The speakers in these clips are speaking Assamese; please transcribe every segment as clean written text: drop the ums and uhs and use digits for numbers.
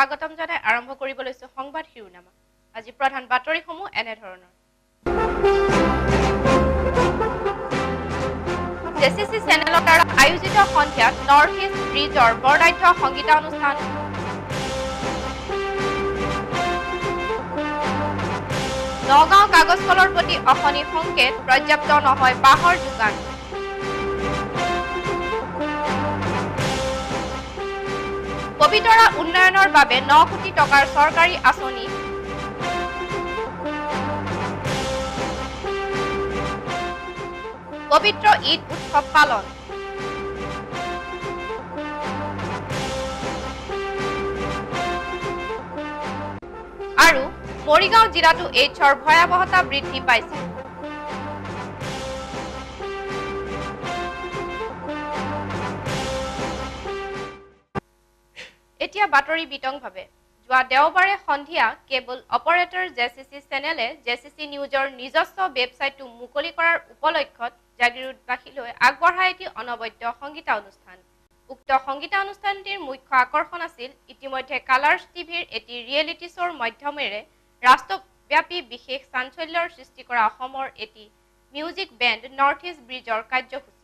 স্বাগতম জনাই আৰম্ভ কৰিব লৈছো সংবাদ শিৰোনামা। আজি প্ৰধান বাতৰিসমূহ এনে ধৰণৰ। জেচিচি চেনেলৰ দ্বাৰা আয়োজিত সন্ধিয়াত নৰ্থ ইষ্ট ব্ৰিজৰ বৰ্ণাঢ্য সংগীতানুষ্ঠান। নগাঁও কাগজ কলৰ প্ৰতি অশনি সংকেত, পৰ্যাপ্ত নহয় বাঁহৰ যোগান। পবিতৰা উন্নয়নৰ বাবে 9 কোটি টকাৰ চৰকাৰী আঁচনি। পবিত্ৰ ঈদ উৎসৱ পালন। আৰু মৰিগাঁও জিলাতো এইডছৰ ভয়াৱহতা বৃদ্ধি পাইছে। এতিয়া বাতৰি বিতংভাৱে। যোৱা দেওবাৰে সন্ধিয়া কেবল অপাৰেটৰ জেচিচি চেনেলে জেচিচি নিউজৰ নিজস্ব ৱেবছাইটটো মুকলি কৰাৰ উপলক্ষত জাগিৰোডবাসীলৈ আগবঢ়াই এটি অনবদ্য সংগীতানুষ্ঠান। উক্ত সংগীতানুষ্ঠানটিৰ মুখ্য আকৰ্ষণ আছিল ইতিমধ্যে কালাৰ্ছ টিভিৰ এটি ৰিয়েলিটি শ্ব'ৰ মাধ্যমেৰে ৰাষ্ট্ৰব্যাপী বিশেষ চাঞ্চল্যৰ সৃষ্টি কৰা অসমৰ এটি মিউজিক বেণ্ড নৰ্থ ইষ্ট ব্ৰিজৰ কাৰ্যসূচী।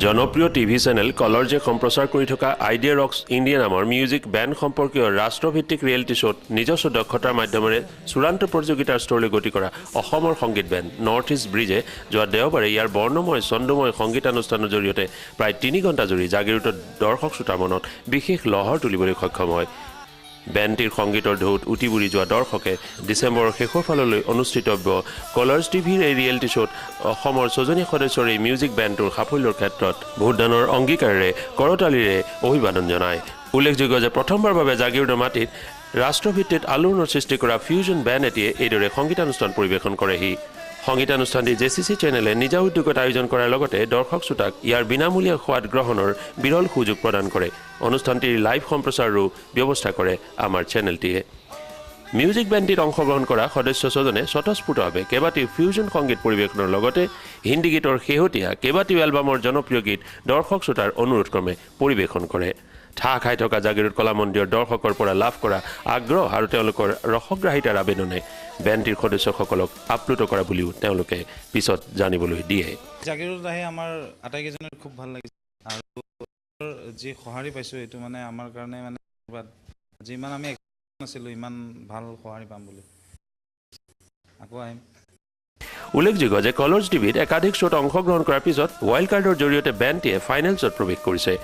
জনপ্ৰিয় টিভি চেনেল কলাৰ্জে সম্প্ৰচাৰ কৰি থকা আইডিয়া ৰক্স ইণ্ডিয়া নামৰ মিউজিক বেণ্ড সম্পৰ্কীয় ৰাষ্ট্ৰভিত্তিক ৰিয়েলিটি শ্ব'ত নিজস্ব দক্ষতাৰ মাধ্যমেৰে চূড়ান্ত প্ৰতিযোগিতাৰ স্তৰলৈ গতি কৰা অসমৰ সংগীত বেণ্ড নৰ্থ ইষ্ট ব্ৰিজে যোৱা দেওবাৰে ইয়াৰ বৰ্ণময় ছন্দময় সংগীতানুষ্ঠানৰ জৰিয়তে প্ৰায় 3 ঘণ্টা জুৰি জাগিৰোডত দৰ্শক শ্ৰোতাৰ মনত বিশেষ লহৰ তুলিবলৈ সক্ষম হয়। বেণ্ডটিৰ সংগীতৰ ঢৌত উটি বুৰি যোৱা দৰ্শকে ডিচেম্বৰৰ শেষৰ ফাললৈ অনুষ্ঠিতব্য কলাৰ্ছ টিভিৰ এই ৰিয়েলিটি শ্ব'ত অসমৰ 6জনীয়া সদস্যৰ এই মিউজিক বেণ্ডটোৰ সাফল্যৰ ক্ষেত্ৰত ভোটদানৰ অংগীকাৰেৰে কৰতালিৰে অভিবাদন জনায়। উল্লেখযোগ্য যে প্ৰথমবাৰৰ বাবে জাগিৰোডৰ মাটিত ৰাষ্ট্ৰভিত্তিত আলোড়নৰ সৃষ্টি কৰা ফিউজন বেণ্ড এটিয়ে এইদৰে সংগীতানুষ্ঠান পৰিৱেশন কৰেহি। সংগীতানুষ্ঠানটি জেচিচি চেনেলে নিজা উদ্যোগত আয়োজন কৰাৰ লগতে দৰ্শক শ্ৰোতাক ইয়াৰ বিনামূলীয়া সোৱাদ গ্ৰহণৰ বিৰল সুযোগ প্ৰদান কৰে। অনুষ্ঠানটিৰ লাইভ সম্প্ৰচাৰৰো ব্যৱস্থা কৰে আমাৰ চেনেলটিয়ে। মিউজিক বেণ্ডটিত অংশগ্ৰহণ কৰা সদস্য 6জনে স্বতঃস্ফূৰ্তভাৱে কেইবাটিও ফিউজন সংগীত পৰিৱেশনৰ লগতে হিন্দী গীতৰ শেহতীয়া কেইবাটিও এলবামৰ জনপ্ৰিয় গীত দৰ্শক শ্ৰোতাৰ অনুৰোধক্ৰমে পৰিৱেশন কৰে। ঠাহ খাই থকা জাগিৰোড কলা মন্দিৰৰ দৰ্শকৰ পৰা লাভ কৰা আগ্ৰহ আৰু তেওঁলোকৰ ৰসগ্ৰাহিতাৰ আবেদনে বেণ্ডটিৰ সদস্যসকলক আপ্লুত কৰা বুলিও তেওঁলোকে পিছত জানিবলৈ দিয়ে। জাগিৰোডত আহি আমাৰ আটাইকেইজনৰ খুব ভাল লাগিছে আৰু যি সঁহাৰি পাইছোঁ এইটো মানে আমাৰ কাৰণে মানে যিমান আমি নাছিলোঁ ইমান ভাল সঁহাৰি পাম বুলি আকৌ আহিম। উল্লেখযোগ্য যে কলাৰ্ছ টিভিত একাধিক শ্ব'ত অংশগ্ৰহণ কৰাৰ পিছত ৱাইল্ড কাৰ্ডৰ জৰিয়তে বেণ্ডটিয়ে ফাইনেলছত প্ৰৱেশ কৰিছে।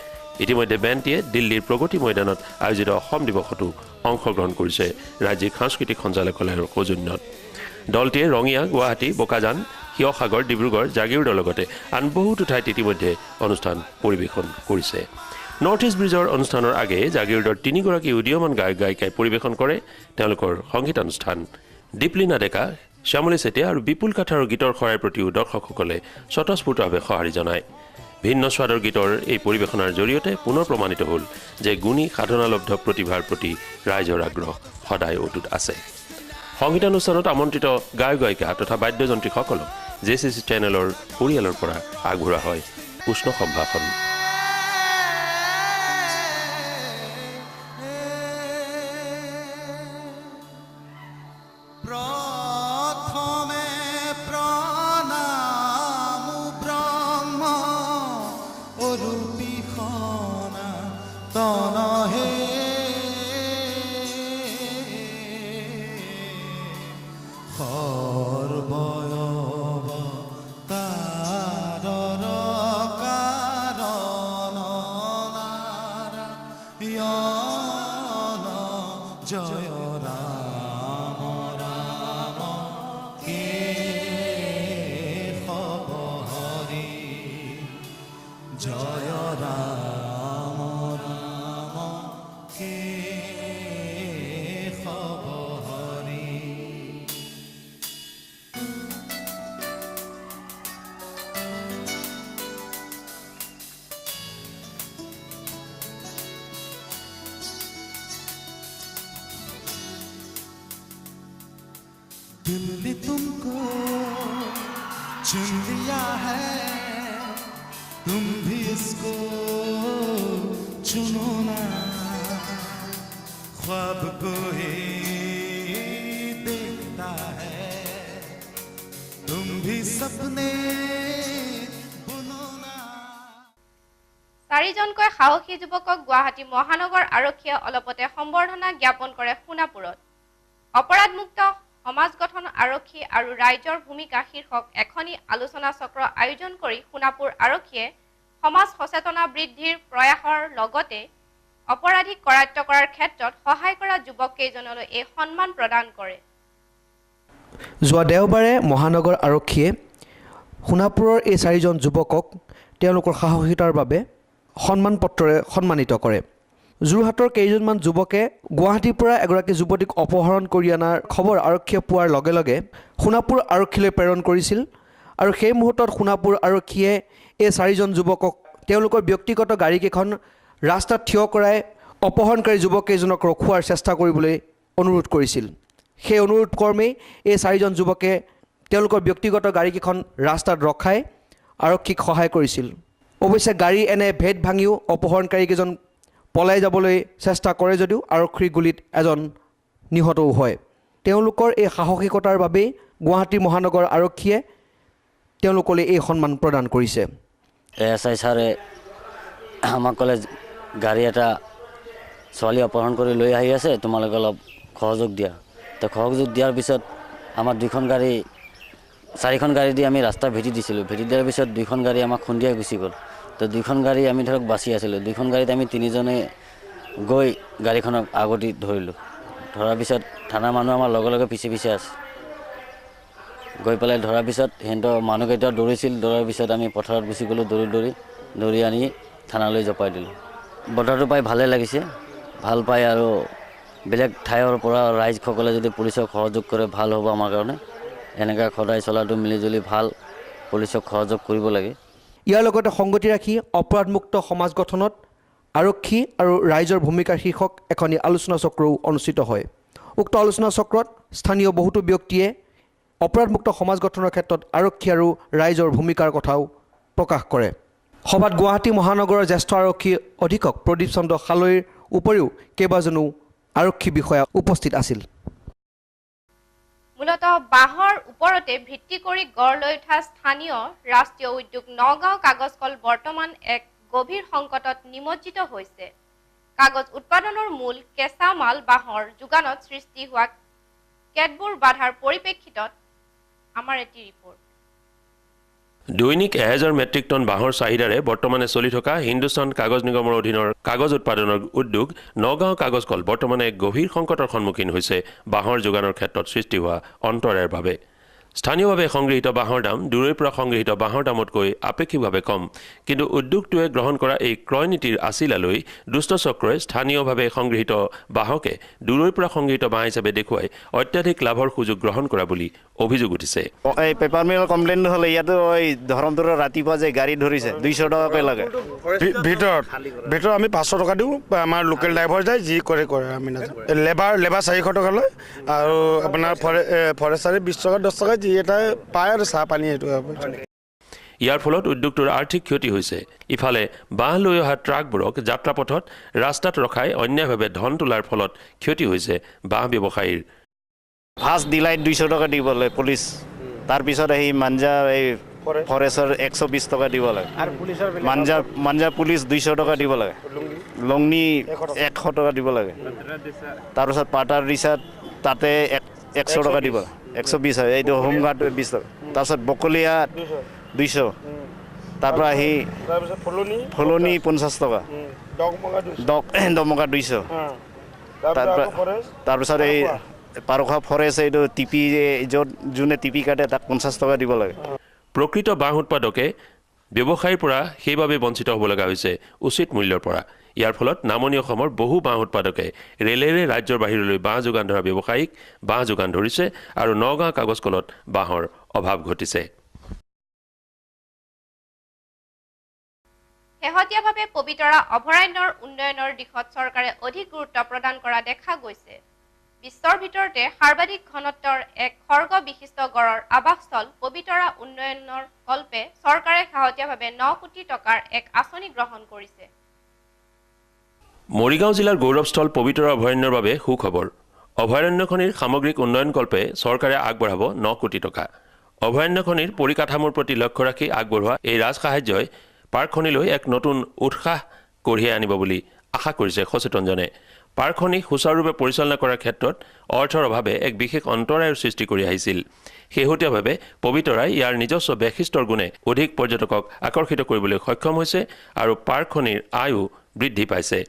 ইতিমধ্যে বেণ্ডটিয়ে দিল্লীৰ প্ৰগতি ময়দানত আয়োজিত অসম দিৱসতো অংশগ্ৰহণ কৰিছে ৰাজ্যিক সাংস্কৃতিক সঞ্চালকালয়ৰ সৌজন্যত। দলটিয়ে ৰঙিয়া, গুৱাহাটী, বোকাজান, শিৱসাগৰ, ডিব্ৰুগড়, জাগিৰোডৰ লগতে আন বহুতো ঠাইত ইতিমধ্যে অনুষ্ঠান পৰিৱেশন কৰিছে। নৰ্থ ইষ্ট ব্ৰিজৰ অনুষ্ঠানৰ আগেয়ে জাগিৰোডৰ 3গৰাকী উদীয়মান গায়ক গায়িকাই পৰিৱেশন কৰে তেওঁলোকৰ সংগীতানুষ্ঠান। দীপলিনা ডেকা, শ্যামলী চেতিয়া আৰু বিপুল কাঠাৰৰ গীতৰ সহায়ৰ প্ৰতিও দৰ্শকসকলে স্বতঃস্ফূৰ্তভাৱে সঁহাৰি জনায়। ভিন্ন স্বাদৰ গীতৰ এই পৰিৱেশনাৰ জৰিয়তে পুনৰ প্ৰমাণিত হ'ল যে গুণী সাধনালব্ধ প্ৰতিভাৰ প্ৰতি ৰাইজৰ আগ্ৰহ সদায় অটুট আছে। সংগীতানুষ্ঠানত আমন্ত্ৰিত গায়ক গায়িকা তথা বাদ্যযন্ত্ৰীসকলক জেচিচি চেনেলৰ পৰিয়ালৰ পৰা আগবঢ়োৱা হয় উষ্ণ সম্ভাষণ। জয় রাম রাম কে খবরি জয় রাম রাম কে খবরি। दिल ने तुमको चुन लिया है, तुम भी इसको चुनो ना। ख्वाब को ही देखता है तुम भी सपने बुनो ना। চাৰিজনকৈ সাহসী যুৱকক গুৱাহাটী মহানগৰ আৰক্ষীয়ে অলপতে সম্বৰ্ধনা জ্ঞাপন কৰে সোণাপুৰত। অপৰাধমুক্ত সমাজ গঠন আৰক্ষী আৰু ৰাইজৰ ভূমিকা শীৰ্ষক এখনি আলোচনা চক্ৰ আয়োজন কৰি সোণাপুৰ আৰক্ষীয়ে সমাজ সচেতনা বৃদ্ধিৰ প্ৰয়াসৰ লগতে অপৰাধীক কৰায়ত্ব কৰাৰ ক্ষেত্ৰত সহায় কৰা যুৱক কেইজনলৈ এই সন্মান প্ৰদান কৰে। যোৱা দেওবাৰে মহানগৰ আৰক্ষীয়ে সোণাপুৰৰ এই চাৰিজন যুৱকক তেওঁলোকৰ সাহসিকতাৰ বাবে সন্মান পত্ৰৰে সন্মানিত কৰে। যোৰহাটৰ কেইজনমান যুৱকে গুৱাহাটীৰ পৰা এগৰাকী যুৱতীক অপহৰণ কৰি অনাৰ খবৰ আৰক্ষীয়ে পোৱাৰ লগে লগে সোণাপুৰ আৰক্ষীলৈ প্ৰেৰণ কৰিছিল আৰু সেই মুহূৰ্তত সোণাপুৰ আৰক্ষীয়ে এই চাৰিজন যুৱকক তেওঁলোকৰ ব্যক্তিগত গাড়ীকেইখন ৰাস্তাত থিয় কৰাই অপহৰণকাৰী যুৱককেইজনক ৰখোৱাৰ চেষ্টা কৰিবলৈ অনুৰোধ কৰিছিল। সেই অনুৰোধ ক্ৰমেই এই চাৰিজন যুৱকে তেওঁলোকৰ ব্যক্তিগত গাড়ীকেইখন ৰাস্তাত ৰখাই আৰক্ষীক সহায় কৰিছিল। অৱশ্যে গাড়ী এনে ভেদ ভাঙিও অপহৰণকাৰীকেইজন পলাই যাবলৈ চেষ্টা কৰে যদিও আৰক্ষীৰ গুলীত এজন নিহতও হয়। তেওঁলোকৰ এই সাহসিকতাৰ বাবেই গুৱাহাটী মহানগৰ আৰক্ষীয়ে তেওঁলোকলৈ এই সন্মান প্ৰদান কৰিছে। ASI ছাৰে আমাক ক'লে গাড়ী এটা ছোৱালী অপহৰণ কৰি লৈ আহি আছে, তোমালোকে অলপ সহযোগ দিয়া। তো সহযোগ দিয়াৰ পিছত আমাৰ চাৰিখন গাড়ী দি আমি ৰাস্তা ভেটি দিছিলোঁ। ভেটি দিয়াৰ পিছত দুইখন গাড়ী আমাক খুন্দিয়াই গুচি গ'ল। তো দুইখন গাড়ী আমি ধৰক বাচি আছিলোঁ। দুইখন গাড়ীত আমি তিনিজনে গৈ গাড়ীখনক আগতি ধৰিলোঁ। ধৰাৰ পিছত থানাৰ মানুহ আমাৰ লগে লগে পিছে পিছে আছে। গৈ পেলাই ধৰাৰ পিছত সিহঁতৰ মানুহকেইটা দৌৰিছিল। দৌৰাৰ পিছত আমি পথাৰত গুচি গ'লোঁ দৌৰি আনি থানালৈ জপাই দিলোঁ। বতৰটো পাই ভালে লাগিছে। ভাল পায় আৰু বেলেগ ঠাইৰ পৰা ৰাইজসকলে যদি পুলিচক সহযোগ কৰে ভাল হ'ব আমাৰ কাৰণে। এনেকৈ সদায় চলাটো মিলিজুলি ভাল, পুলিচক সহযোগ কৰিব লাগে। ইয়াৰ লগতে সংগতি ৰাখি অপৰাধমুক্ত সমাজ গঠনত আৰক্ষী আৰু ৰাইজৰ ভূমিকা শীৰ্ষক এখনি আলোচনা চক্ৰও অনুষ্ঠিত হয়। উক্ত আলোচনা চক্ৰত স্থানীয় বহুতো ব্যক্তিয়ে অপৰাধমুক্ত সমাজ গঠনৰ ক্ষেত্ৰত আৰক্ষী আৰু ৰাইজৰ ভূমিকাৰ কথাও প্ৰকাশ কৰে। সভাত গুৱাহাটী মহানগৰৰ জ্যেষ্ঠ আৰক্ষী অধীক্ষক প্ৰদীপ চন্দ্ৰ সালৈৰ উপৰিও কেইবাজনো আৰক্ষী বিষয়া উপস্থিত আছিল। মূলতঃ বাঁহৰ ওপৰতে ভিত্তি কৰি গঢ় লৈ উঠা স্থানীয় ৰাষ্ট্ৰীয় উদ্যোগ নগাঁও কাগজ কল বৰ্তমান এক গভীৰ সংকটত নিমজ্জিত হৈছে। কাগজ উৎপাদনৰ মূল কেঁচা মাল বাঁহৰ যোগানত সৃষ্টি হোৱা কেতবোৰ বাধাৰ পৰিপ্ৰেক্ষিতত আমাৰ এটি ৰিপৰ্ট। দৈনিক 1000 মেট্ৰিক টন বাঁহৰ চাহিদাৰে বৰ্তমানে চলি থকা হিন্দুস্তান কাগজ নিগমৰ অধীনৰ কাগজ উৎপাদনৰ উদ্যোগ নগাঁও কাগজ কল বৰ্তমানে এক গভীৰ সংকটৰ সন্মুখীন হৈছে বাঁহৰ যোগানৰ ক্ষেত্ৰত সৃষ্টি হোৱা অন্তৰায়ৰ বাবে। স্থানীয়ভাৱে সংগৃহীত বাঁহৰ দাম দূৰৈৰ পৰা সংগৃহীত বাঁহৰ দামতকৈ আপেক্ষিকভাৱে কম। কিন্তু উদ্যোগটোৱে গ্ৰহণ কৰা এই ক্ৰয় নীতিৰ আছিলালৈ দুষ্ট চক্ৰই স্থানীয়ভাৱে সংগৃহীত বাঁহকে দূৰৈৰ পৰা সংগৃহীত বাঁহ হিচাপে দেখুৱাই অত্যাধিক লাভৰ সুযোগ গ্ৰহণ কৰা বুলি অভিযোগ উঠিছে। এই পেপাৰ মিলৰ কমপ্লেইন হ'লে ইয়াতো এই ধৰমটোৰ ৰাতিপুৱা যে গাড়ী ধৰিছে 200 টকাকৈ লাগে। ভিতৰত আমি 500 টকা দিওঁ। আমাৰ লোকেল ড্ৰাইভাৰ যায়, যি কৰে আমি নাজানো। লেবাৰ 400 টকা লয় আৰু আপোনাৰ ফৰেষ্টাৰে 20 টকা 10 টকা যি এটা পায় আৰু চাহ পানী এইটো। ইয়াৰ ফলত উদ্যোগটোৰ আৰ্থিক ক্ষতি হৈছে। ইফালে বাঁহ লৈ অহা ট্ৰাকবোৰক যাত্ৰাপথত ৰাস্তাত ৰখাই অন্যায়ভাৱে ধন তোলাৰ ফলত ক্ষতি হৈছে বাঁহ ব্যৱসায়ীৰ। ফাৰ্ষ্ট ডিলাইট 200 টকা দিব লাগে পুলিচ, তাৰপিছত আহি মাঞ্জা এই ফৰেষ্টৰ 120 টকা দিব লাগে, মাঞ্জা পুলিচ 200 টকা দিব লাগে, লংনি 100 টকা দিব লাগে, তাৰপিছত পাটাৰ ৰিচাৰ্জ তাতে 100 টকা দিব, 120 হয়। এইটো হোমগাৰ্ড 20 টকা, তাৰপিছত বকলীয়া 200, তাৰপৰা আহি ফলনি 50 টকা, দমকা 200, তাৰপিছত এই পাৰখোৱা ফৰেষ্ট এইটো টিপি য'ত যোনে টিপি কাটে তাক 50 টকা দিব লাগে। প্ৰকৃত বাঁহ উৎপাদকে ব্যৱসায়ীৰ পৰা সেইবাবে বঞ্চিত হ'ব লগা হৈছে উচিত মূল্যৰ পৰা। ইয়াৰ ফলত নামনি অসমৰ বহু বাঁহ উৎপাদকে ৰেলেৰে ৰাজ্যৰ বাহিৰলৈ বাঁহ যোগান ধৰা ব্যৱসায়ীক বাঁহ যোগান ধৰিছে আৰু নগাঁও কাগজ কলত বাঁহৰ অভাৱ ঘটিছে। শেহতীয়াভাৱে পবিতৰা অভয়াৰণ্যৰ উন্নয়নৰ দিশত চৰকাৰে অধিক গুৰুত্ব প্ৰদান কৰা দেখা গৈছে। বিশ্বৰ ভিতৰতে সৰ্বাধিক ঘনত্বৰ এক খৰ্গ বিশিষ্ট গড়ৰ আৱাসস্থল পবিতৰা উন্নয়নৰ কল্পে চৰকাৰে শেহতীয়াভাৱে 9 কোটি টকাৰ এক আঁচনি গ্ৰহণ কৰিছে। মৰিগাঁও জিলাৰ গৌৰৱস্থল পবিতৰা অভয়াৰণ্যৰ বাবে সুখবৰ অভয়াৰণ্যখনিৰ সামগ্ৰিক উন্নয়নকল্পে চৰকাৰে আগবঢ়াব 9 কোটি টকা অভয়াৰণ্যখনিৰ পৰিকাঠামোৰ প্ৰতি লক্ষ্য ৰাখি আগবঢ়োৱা এই ৰাজসাহায্যই পাৰ্কখনিলৈ এক নতুন উৎসাহ কঢ়িয়াই আনিব বুলি আশা কৰিছে সচেতনজনে পাৰ্কখনি সুচাৰুৰূপে পৰিচালনা কৰাৰ ক্ষেত্ৰত অৰ্থৰ অভাৱে এক বিশেষ অন্তৰায়ৰ সৃষ্টি কৰি আহিছিল শেহতীয়াভাৱে পবিতৰাই ইয়াৰ নিজস্ব বৈশিষ্ট্যৰ গুণে অধিক পৰ্যটকক আকৰ্ষিত কৰিবলৈ সক্ষম হৈছে আৰু পাৰ্কখনিৰ আয়ু বৃদ্ধি পাইছে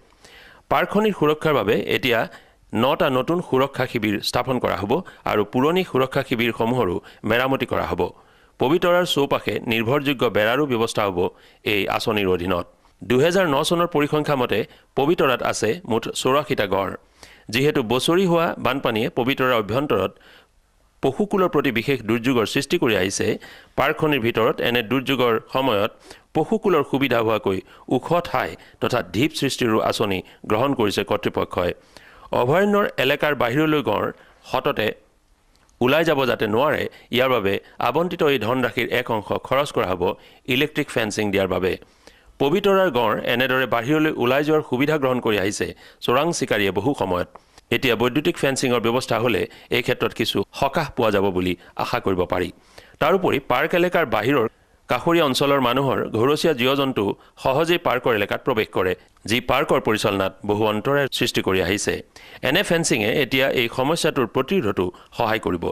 পাৰ্কখনিৰ সুৰক্ষাৰ বাবে এতিয়া 9টা নতুন সুৰক্ষা শিবিৰ স্থাপন কৰা হ'ব আৰু পুৰণি সুৰক্ষা শিবিৰসমূহৰো মেৰামতি কৰা হ'ব পবিতৰাৰ চৌপাশে নিৰ্ভৰযোগ্য বেৰাৰো ব্যৱস্থা হ'ব এই আঁচনিৰ অধীনত 2009 চনৰ পৰিসংখ্যা মতে পবিতৰাত আছে মুঠ 84টা গড় যিহেতু বছৰি হোৱা বানপানীয়ে পবিতৰাৰ অভ্যন্তৰত পশুকুলৰ প্ৰতি বিশেষ দুৰ্যোগৰ সৃষ্টি কৰি আহিছে পাৰ্কখনিৰ ভিতৰত এনে দুৰ্যোগৰ সময়ত পশুকুলৰ সুবিধা হোৱাকৈ ওখ ঠাই তথা ঢিপ সৃষ্টিৰো আঁচনি গ্ৰহণ কৰিছে কৰ্তৃপক্ষই অভয়াৰণ্যৰ এলেকাৰ বাহিৰলৈ গড় হততে ওলাই যাব যাতে নোৱাৰে ইয়াৰ বাবে আবণ্টিত এই ধনৰাশিৰ এক অংশ খৰচ কৰা হ'ব ইলেক্ট্ৰিক ফেন্সিং দিয়াৰ বাবে পবিতৰাৰ গড় এনেদৰে বাহিৰলৈ ওলাই যোৱাৰ সুবিধা গ্ৰহণ কৰি আহিছে চোৰাং চিকাৰীয়ে বহু সময়ত এতিয়া বৈদ্যুতিক ফেন্সিঙৰ ব্যৱস্থা হ'লে এই ক্ষেত্ৰত কিছু সকাহ পোৱা যাব বুলি আশা কৰিব পাৰি তাৰোপৰি পাৰ্ক এলেকাৰ বাহিৰৰ কাষৰীয়া অঞ্চলৰ মানুহৰ ঘৰচীয়া জীৱ-জন্তু সহজেই পাৰ্কৰ এলেকাত প্ৰৱেশ কৰে যি পাৰ্কৰ পৰিচালনাত বহু অন্তৰায়ৰ সৃষ্টি কৰি আহিছে এনে ফেন্সিঙে এতিয়া এই সমস্যাটোৰ প্ৰতিৰোধতো সহায় কৰিব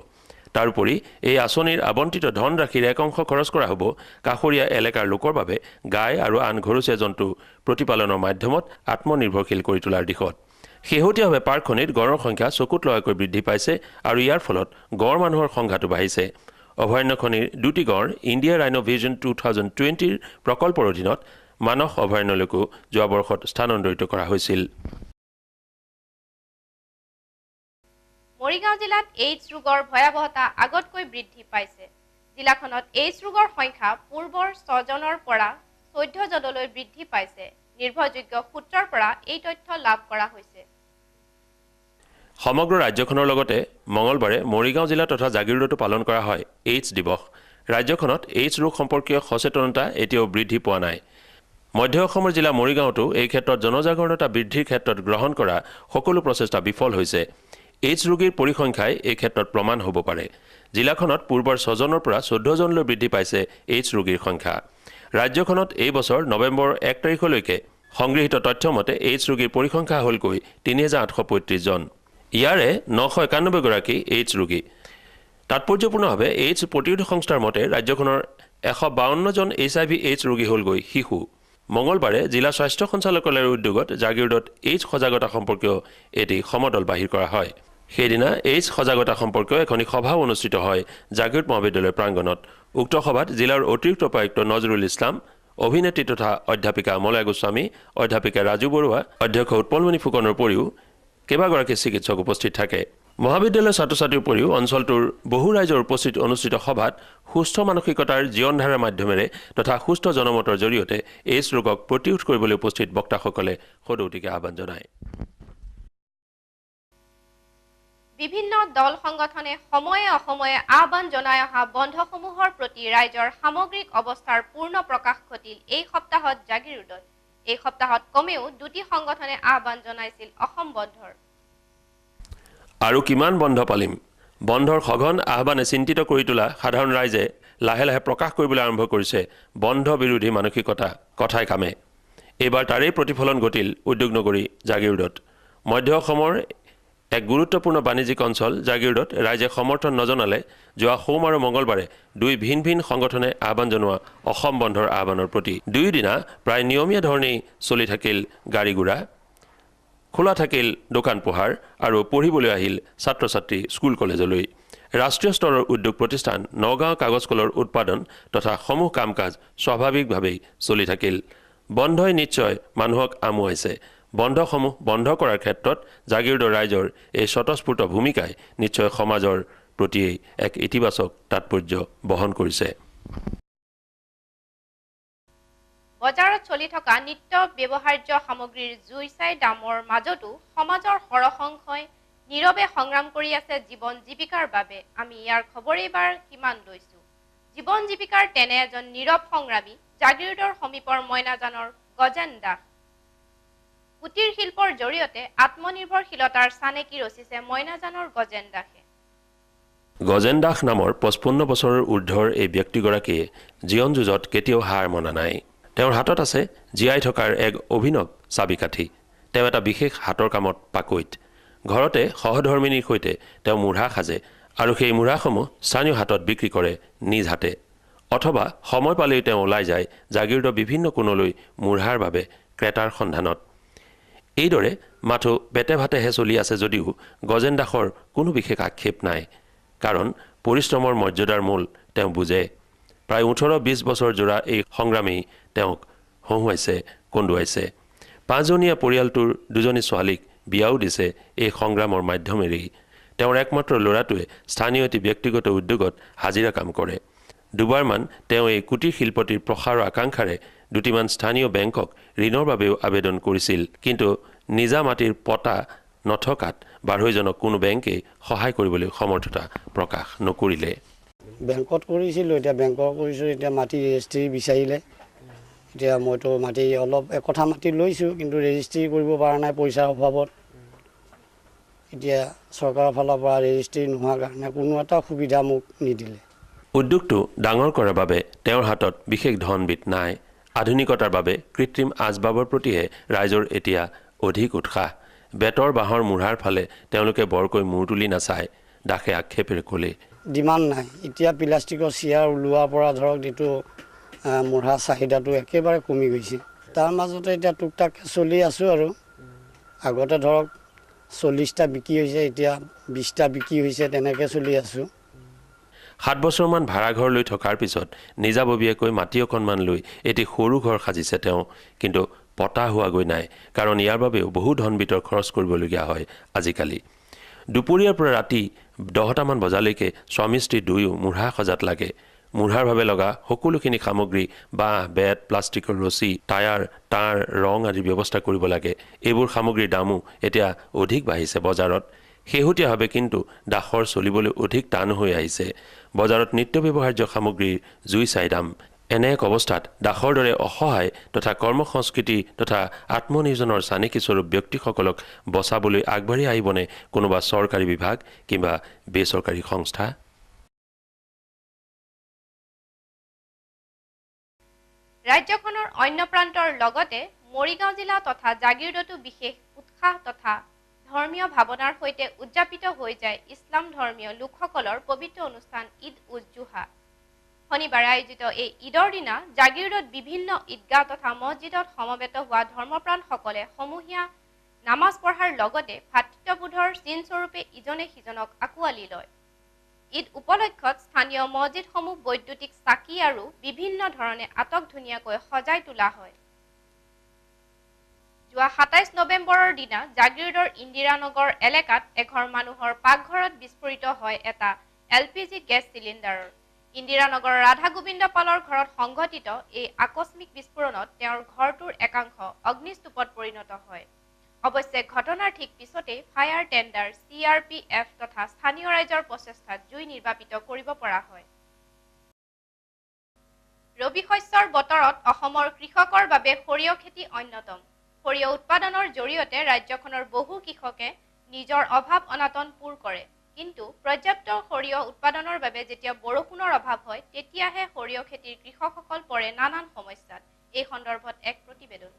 তাৰোপৰি এই আঁচনিৰ আবণ্টিত ধনৰাশিৰ এক অংশ খৰচ কৰা হ'ব কাষৰীয়া এলেকাৰ লোকৰ বাবে গাই আৰু আন ঘৰচীয়া জন্তু প্ৰতিপালনৰ মাধ্যমত আত্মনিৰ্ভৰশীল কৰি তোলাৰ দিশত শেহতীয়াভাৱে পাৰ্কখনিত গড়ৰ সংখ্যা চকুত লগাকৈ বৃদ্ধি পাইছে আৰু ইয়াৰ ফলত গড় মানুহৰ সংখ্যাটো বাঢ়িছে অভয়াৰণ্যখনিৰ দুটি গড় ইণ্ডিয়া ৰাইনো ভিজন 2020ৰ প্ৰকল্পৰ অধীনত মানস অভয়াৰণ্যলৈকো যোৱা বৰ্ষত স্থানান্তৰিত কৰা হৈছিল মৰিগাঁও জিলাত এইডছ ৰোগৰ ভয়াৱহতা আগতকৈ বৃদ্ধি পাইছে জিলাখনত এইডছ ৰোগৰ সংখ্যা পূৰ্বৰ 6 জনৰ পৰা 14 জনলৈ বৃদ্ধি পাইছে নিৰ্ভৰযোগ্য সূত্ৰৰ পৰা এই তথ্য লাভ কৰা হৈছে সমগ্ৰ ৰাজ্যখনৰ লগতে মঙলবাৰে মৰিগাঁও জিলা তথা জাগিৰোডতো পালন কৰা হয় এইডছ দিৱস ৰাজ্যখনত এইডছ ৰোগ সম্পৰ্কীয় সচেতনতা এতিয়াও বৃদ্ধি পোৱা নাই মধ্য অসমৰ জিলা মৰিগাঁওতো এই ক্ষেত্ৰত জনজাগৰণতা বৃদ্ধিৰ ক্ষেত্ৰত গ্ৰহণ কৰা সকলো প্ৰচেষ্টা বিফল হৈছে এইডছ ৰোগীৰ পৰিসংখ্যাই এই ক্ষেত্ৰত প্ৰমাণ হ'ব পাৰে জিলাখনত পূৰ্বৰ 6 জনৰ পৰা 14 জনলৈ বৃদ্ধি পাইছে এইডছ ৰোগীৰ সংখ্যা ৰাজ্যখনত এই বছৰ নৱেম্বৰ 1 তাৰিখলৈকে সংগৃহীত তথ্য মতে এইডছ ৰোগীৰ পৰিসংখ্যা হ'লকৈ 3835 জন ইয়াৰে 991 গৰাকী এইডছ ৰোগী তাৎপৰ্যপূৰ্ণভাৱে এইডছ প্ৰতিৰোধ সংস্থাৰ মতে ৰাজ্যখনৰ 152 জন HIV এইডছ ৰোগী হ'লগৈ শিশু মঙলবাৰে জিলা স্বাস্থ্য সঞ্চালকালয়ৰ উদ্যোগত জাগিৰোডত এইডছ সজাগতা সম্পৰ্কীয় এটি সমদল বাহিৰ কৰা হয় সেইদিনা এইডছ সজাগতা সম্পৰ্কীয় এখন সভাও অনুষ্ঠিত হয় জাগিৰোড মহাবিদ্যালয় প্ৰাংগণত উক্ত সভাত জিলাৰ অতিৰিক্ত উপায়ুক্ত নজৰুল ইছলাম অভিনেত্ৰী তথা অধ্যাপিকা মলয়া গোস্বামী অধ্যাপিকা ৰাজু বৰুৱা অধ্যক্ষ উৎপলমণি ফুকনৰ উপৰিও কেইবাগৰাকী চিকিৎসক উপস্থিত থাকে মহাবিদ্যালয়ৰ ছাত্ৰ-ছাত্ৰীৰ উপৰিও অঞ্চলটোৰ বহু ৰাইজৰ উপস্থিত অনুষ্ঠিত সভাত সুস্থ মানসিকতাৰ জীৱনধাৰাৰ মাধ্যমেৰে তথা সুস্থ জনমতৰ জৰিয়তে এইডছ ৰোগক প্ৰতিৰোধ কৰিবলৈ উপস্থিত বক্তাসকলে সদৌতিকে আহ্বান জনায় বিভিন্ন দল সংগঠনে সময়ে অসময়ে আহ্বান জনাই অহা বন্ধসমূহৰ প্ৰতি ৰাইজৰ সামগ্ৰিক অৱস্থাৰ পূৰ্ণ প্ৰকাশ ঘটিল এই সপ্তাহত জাগিৰোডত এই সপ্তাহত কমেও দুটি সংগঠনে আহ্বান জনাইছিল অসম বন্ধৰ আৰু কিমান বন্ধ পালিম বন্ধৰ সঘন আহ্বানে চিন্তিত কৰি তোলা সাধাৰণ ৰাইজে লাহে লাহে প্ৰকাশ কৰিবলৈ আৰম্ভ কৰিছে বন্ধ বিৰোধী মানসিকতা কথাই কামে এইবাৰ তাৰেই প্ৰতিফলন ঘটিল উদ্যোগনগৰী জাগিৰোডত মধ্য অসমৰ এক গুৰুত্বপূৰ্ণ বাণিজ্যিক অঞ্চল জাগিৰোডত ৰাইজে সমৰ্থন নজনালে যোৱা সোম আৰু মঙলবাৰে দুই ভিন ভিন সংগঠনে আহ্বান জনোৱা অসম বন্ধৰ আহ্বানৰ প্ৰতি দুয়োদিনা প্ৰায় নিয়মীয়া ধৰণেই চলি থাকিল গাড়ী গুৰা খোলা থাকিল দোকান পোহাৰ আৰু পঢ়িবলৈ আহিল ছাত্ৰ-ছাত্ৰী স্কুল কলেজলৈ ৰাষ্ট্ৰীয় স্তৰৰ উদ্যোগ প্ৰতিষ্ঠান নগাঁও কাগজ কলৰ উৎপাদন তথা সমূহ কাম কাজ স্বাভাৱিকভাৱেই চলি থাকিল বন্ধই নিশ্চয় মানুহক আমুৱাইছে বন্ধসমূহ বন্ধ কৰাৰ ক্ষেত্ৰত জাগিৰোডৰ ৰাইজৰ এই স্বতঃস্ফূৰ্ত ভূমিকাই নিশ্চয় সমাজৰ প্ৰতি এক ইতিবাচক তাৎপৰ্য বহন কৰিছে বজাৰত চলি থকা নিত্য ব্যৱহাৰ্য সামগ্ৰীৰ জুই চাই দামৰ মাজতো সমাজৰ সৰহসংখ্যই নীৰৱে সংগ্ৰাম কৰি আছে জীৱন জীৱিকাৰ বাবে আমি ইয়াৰ খবৰ এইবাৰ কিমান লৈছো জীৱন জীৱিকাৰ তেনে এজন নীৰৱ সংগ্ৰামী জাগিৰোডৰ সমীপৰ মইনাজানৰ গজেন দাস কুটিৰ শিল্পৰ জৰিয়তে আত্মনিৰ্ভৰশীলতাৰ চানেকি ৰচিছে মইনাজানৰ গজেন দাসে। গজেন দাস নামৰ 55 বছৰৰ ঊৰ্ধৰ এই ব্যক্তিগৰাকীয়ে জীৱন যুঁজত কেতিয়াও হাৰ মনা নাই। তেওঁৰ হাতত আছে জীয়াই থকাৰ এক অভিনৱ চাবিকাঠি। তেওঁ এটা বিশেষ হাতৰ কামত পাকৈত। ঘৰতে সহধৰ্মিনীৰ সৈতে তেওঁ মূঢ়া সাজে আৰু সেই মূঢ়াসমূহ স্থানীয় হাতত বিক্ৰী কৰে নিজ হাতে, অথবা সময় পালেই তেওঁ ওলাই যায় জাগিৰোডৰ বিভিন্ন কোণলৈ মূঢ়াৰ বাবে ক্ৰেতাৰ সন্ধানত। এইদৰে মাথো পেটে ভাতেহে চলি আছে যদিও গজেন দাসৰ কোনো বিশেষ আক্ষেপ নাই, কাৰণ পৰিশ্ৰমৰ মৰ্যাদাৰ মূল তেওঁ বুজে। প্ৰায় 18-20 বছৰ জোৰা এই সংগ্ৰামেই তেওঁক হহুৱাইছে, কন্দুৱাইছে। 5জনীয়া পৰিয়ালটোৰ 2জনী ছোৱালীক বিয়াও দিছে এই সংগ্ৰামৰ মাধ্যমেৰেই। তেওঁৰ একমাত্ৰ ল'ৰাটোৱে স্থানীয় এটি ব্যক্তিগত উদ্যোগত হাজিৰা কাম কৰে। দুবাৰমান তেওঁ এই কুটিৰ শিল্পটিৰ প্ৰসাৰৰ আকাংক্ষাৰে দুটিমান স্থানীয় বেংকক ঋণৰ বাবেও আবেদন কৰিছিল, কিন্তু নিজা মাটিৰ পটা নথকাত বাঢ়ৈজনক কোনো বেংকেই সহায় কৰিবলৈ সমৰ্থতা প্ৰকাশ নকৰিলে। বেংকত কৰিছিলোঁ, এতিয়া বেংকৰ কৰিছোঁ, এতিয়া মাটি ৰেজিষ্ট্ৰি বিচাৰিলে। এতিয়া মইতো মাটি অলপ একঠা মাটি লৈছোঁ, কিন্তু ৰেজিষ্ট্ৰি কৰিব পৰা নাই পইচাৰ অভাৱত। এতিয়া চৰকাৰৰ ফালৰ পৰা ৰেজিষ্ট্ৰি নোহোৱাৰ কাৰণে কোনো এটা সুবিধা মোক নিদিলে। উদ্যোগটো ডাঙৰ কৰাৰ বাবে তেওঁৰ হাতত বিশেষ ধনবিধ নাই। আধুনিকতাৰ বাবে কৃত্ৰিম আচবাবৰ প্ৰতিহে ৰাইজৰ এতিয়া অধিক উৎসাহ। বেতৰ বাঁহৰ মূঢ়াৰ ফালে তেওঁলোকে বৰকৈ মূৰ তুলি নাচায়, দাসে আক্ষেপেৰে ক'লে। ডিমাণ্ড নাই। এতিয়া প্লাষ্টিকৰ চেয়াৰ ওলোৱাৰ পৰা ধৰক যিটো মূঢ়া চাহিদাটো একেবাৰে কমি গৈছে। তাৰ মাজতে এতিয়া টুকটাক চলি আছোঁ আৰু। আগতে ধৰক 40টা বিক্ৰী হৈছে, এতিয়া 20টা বিক্ৰী হৈছে, তেনেকৈ চলি আছোঁ। 7 বছৰমান ভাড়াঘৰ লৈ থকাৰ পিছত নিজাববীয়াকৈ মাটি অকণমান লৈ এটি সৰু ঘৰ সাজিছে তেওঁ, কিন্তু পতা হোৱাগৈ নাই, কাৰণ ইয়াৰ বাবেও বহু ধনবিতৰ খৰচ কৰিবলগীয়া হয় আজিকালি। দুপৰীয়াৰ পৰা ৰাতি 10টামান বজালৈকে স্বামী স্ত্ৰী দুয়ো মূঢ়া সজাত লাগে। মূঢ়াৰ বাবে লগা সকলোখিনি সামগ্ৰী বাঁহ, বেত, প্লাষ্টিকৰ ৰছী, টায়াৰ, তাঁৰ, ৰং আদিৰ ব্যৱস্থা কৰিব লাগে। এইবোৰ সামগ্ৰীৰ দামো এতিয়া অধিক বাঢ়িছে বজাৰত। শেহতীয়াভাৱে কিন্তু দাসৰ চলিবলৈ অধিক টান হৈ আহিছে। বজাৰত নিত্য ব্যৱহাৰ্য সামগ্ৰীৰ জুই চাই দাম। এনে এক অৱস্থাত দাসৰ দৰে অসহায় তথা কৰ্মসংস্কৃতি তথা আত্মনিয়োজনৰ চানেকিস্বৰূপ ব্যক্তিসকলক বচাবলৈ আগবাঢ়ি আহিবনে কোনোবা চৰকাৰী বিভাগ কিংবা বেচৰকাৰী সংস্থা? ৰাজ্যখনৰ অন্য প্ৰান্তৰ লগতে মৰিগাঁও জিলা তথা জাগিৰোডতো বিশেষ উৎসাহ তথা ধৰ্মীয় ভাৱনাৰ সৈতে উদযাপিত হৈ যায় ইছলাম ধৰ্মীয় লোকসকলৰ পবিত্ৰ অনুষ্ঠান ঈদ উজ জোহা। শনিবাৰে আয়োজিত এই ঈদৰ দিনা জাগিৰোডত বিভিন্ন ঈদগাহ তথা মছজিদত সমবেত হোৱা ধৰ্মপ্ৰাণসকলে সমূহীয়া নামাজ পঢ়াৰ লগতে ভাতৃত্ববোধৰ চিনস্বৰূপে ইজনে সিজনক আঁকোৱালি লয়। ঈদ উপলক্ষত স্থানীয় মছজিদসমূহ বৈদ্যুতিক চাকি আৰু বিভিন্ন ধৰণে আটকধুনীয়াকৈ সজাই তোলা হয়। যোৱা 27 নৱেম্বৰৰ দিনা জাগিৰোডৰ ইন্দিৰানগৰ এলেকাত এঘৰ মানুহৰ পাকঘৰত বিস্ফোৰিত হয় এটা LPG গেছ চিলিণ্ডাৰৰ। ইন্দিৰানগৰৰ ৰাধা গোবিন্দ পালৰ ঘৰত সংঘটিত এই আকস্মিক বিস্ফোৰণত তেওঁৰ ঘৰটোৰ একাংশ অগ্নিস্তূপত পৰিণত হয়। অৱশ্যে ঘটনাৰ ঠিক পিছতেই ফায়াৰ টেণ্ডাৰ, CRPF তথা স্থানীয় ৰাইজৰ প্ৰচেষ্টাত জুই নিৰ্বাপিত কৰিব পৰা হয়। ৰবি শস্যৰ বতৰত অসমৰ কৃষকৰ বাবে সৰিয়হ খেতি অন্যতম। সৰিয়হ উৎপাদনৰ জৰিয়তে ৰাজ্যখনৰ বহু কৃষকে নিজৰ অভাৱ অনাটন পূৰ কৰে, কিন্তু পৰ্যাপ্ত সৰিয়হ উৎপাদনৰ বাবে যেতিয়া বৰষুণৰ অভাৱ হয় তেতিয়াহে সৰিয়হ খেতিৰ কৃষকসকল পৰে নানান সমস্যাত। এই সন্দৰ্ভত এক প্ৰতিবেদন।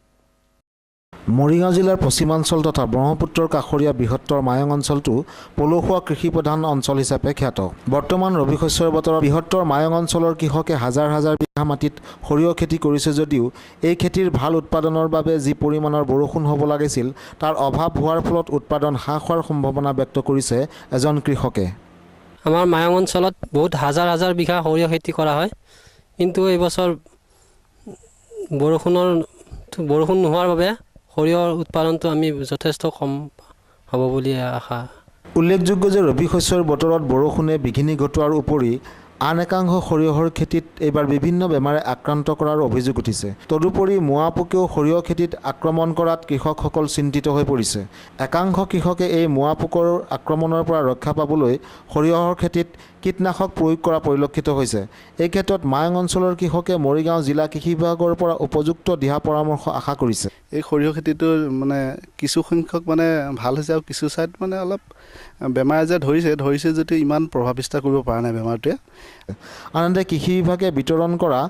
মৰিগাঁও জিলাৰ পশ্চিমাঞ্চল তথা ব্ৰহ্মপুত্ৰৰ কাষৰীয়া বৃহত্তৰ মায়ং অঞ্চলটো পলসুৱা কৃষিপ্ৰধান অঞ্চল হিচাপে খ্যাত। বৰ্তমান ৰবি শস্যৰ বতৰত বৃহত্তৰ মায়ং অঞ্চলৰ কৃষকে হাজাৰ হাজাৰ বিঘা মাটিত সৰিয়হ খেতি কৰিছে যদিও এই খেতিৰ ভাল উৎপাদনৰ বাবে যি পৰিমাণৰ বৰষুণ হ'ব লাগিছিল তাৰ অভাৱ হোৱাৰ ফলত উৎপাদন হ্ৰাস হোৱাৰ সম্ভাৱনা ব্যক্ত কৰিছে এজন কৃষকে। আমাৰ মায়ং অঞ্চলত বহুত হাজাৰ হাজাৰ বিঘা সৰিয়হ খেতি কৰা হয়, কিন্তু এইবছৰ বৰষুণ নোহোৱাৰ বাবে সৰিয়হৰ উৎপাদনটো আমি যথেষ্ট কম হ'ব বুলি আশা। উল্লেখযোগ্য যে ৰবি শস্যৰ বতৰত বৰষুণে বিঘিনি ঘটোৱাৰ উপৰি আন একাংশ সৰিয়হৰ খেতিত এইবাৰ বিভিন্ন বেমাৰে আক্ৰান্ত কৰাৰ অভিযোগ উঠিছে। তদুপৰি মোৱা পোকেও সৰিয়হ খেতিত আক্ৰমণ কৰাত কৃষকসকল চিন্তিত হৈ পৰিছে। একাংশ কৃষকে এই মোৱা পোকৰ আক্ৰমণৰ পৰা ৰক্ষা পাবলৈ সৰিয়হৰ খেতিত কীটনাশক প্ৰয়োগ কৰা পৰিলক্ষিত হৈছে। এই ক্ষেত্ৰত মায়ং অঞ্চলৰ কৃষকে মৰিগাঁও জিলা কৃষি বিভাগৰ পৰা উপযুক্ত দিহা পৰামৰ্শ আশা কৰিছে। এই সৰিয়হ খেতিটো মানে কিছু সংখ্যক মানে ভাল হৈছে আৰু কিছু ছাইড মানে অলপ বেমাৰ আজাৰ ধৰিছে যদি ইমান প্ৰভাৱ বিস্তাৰ কৰিব পৰা নাই বেমাৰটোৱে। আনহাতে কৃষি বিভাগে বিতৰণ কৰা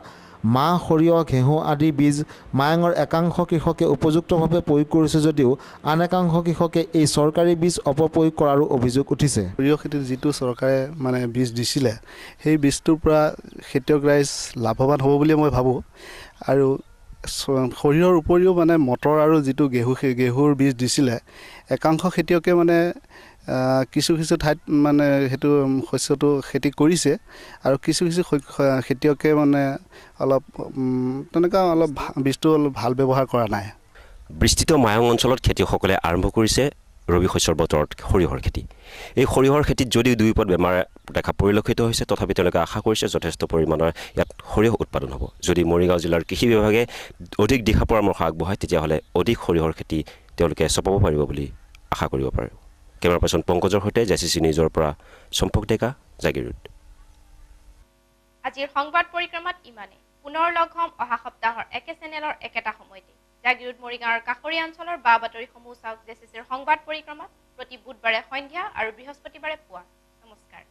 মাহ, সৰিয়হ, ঘেঁহু আদি বীজ মায়ঙৰ একাংশ কৃষকে উপযুক্তভাৱে প্ৰয়োগ কৰিছে যদিও আন একাংশ কৃষকে এই চৰকাৰী বীজ অপপ্ৰয়োগ কৰাৰো অভিযোগ উঠিছে। সৰিয়হ খেতিত যিটো চৰকাৰে মানে বীজ দিছিলে সেই বীজটোৰ পৰা খেতিয়ক ৰাইজ লাভৱান হ'ব বুলি মই ভাবোঁ। আৰু সৰিয়হৰ উপৰিও মানে মটৰ আৰু যিটো ঘেঁহুৰ বীজ দিছিলে একাংশ খেতিয়কে মানে কিছু ঠাইত মানে সেইটো শস্যটো খেতি কৰিছে আৰু কিছু খেতিয়কে মানে অলপ তেনেকুৱা অলপ বীজটো অলপ ভাল ব্যৱহাৰ কৰা নাই। বিস্তৃত মায়ং অঞ্চলত খেতিয়কসকলে আৰম্ভ কৰিছে ৰবি শস্যৰ বতৰত সৰিয়হৰ খেতি। এই সৰিয়হৰ খেতিত যদিও দুই পদ বেমাৰ দেখা পৰিলক্ষিত হৈছে, তথাপি তেওঁলোকে আশা কৰিছে যথেষ্ট পৰিমাণৰ ইয়াত সৰিয়হ উৎপাদন হ'ব। যদি মৰিগাঁও জিলাৰ কৃষি বিভাগে অধিক দিহা পৰামৰ্শ আগবঢ়ায় তেতিয়াহ'লে অধিক সৰিয়হৰ খেতি তেওঁলোকে চপাব পাৰিব বুলি আশা কৰিব পাৰে। কেমেৰা পাৰ্চন পংকজৰ সৈতে JCC নিউজৰ পৰা চম্পক ডেকা, জাগিৰোড। আজিৰ সংবাদ পৰিক্ৰমাত ইমানে। পুনৰ লগ হ'ম অহা সপ্তাহৰ একে চেনেলৰ একেটা সময়তে। জাগিৰোড মৰিগাঁৱৰ কাষৰীয়া অঞ্চলৰ বা বাতৰিসমূহ চাওক JCCৰ সংবাদ পৰিক্ৰমাত প্ৰতি বুধবাৰে সন্ধ্যা আৰু বৃহস্পতিবাৰে পুৱা। নমস্কাৰ।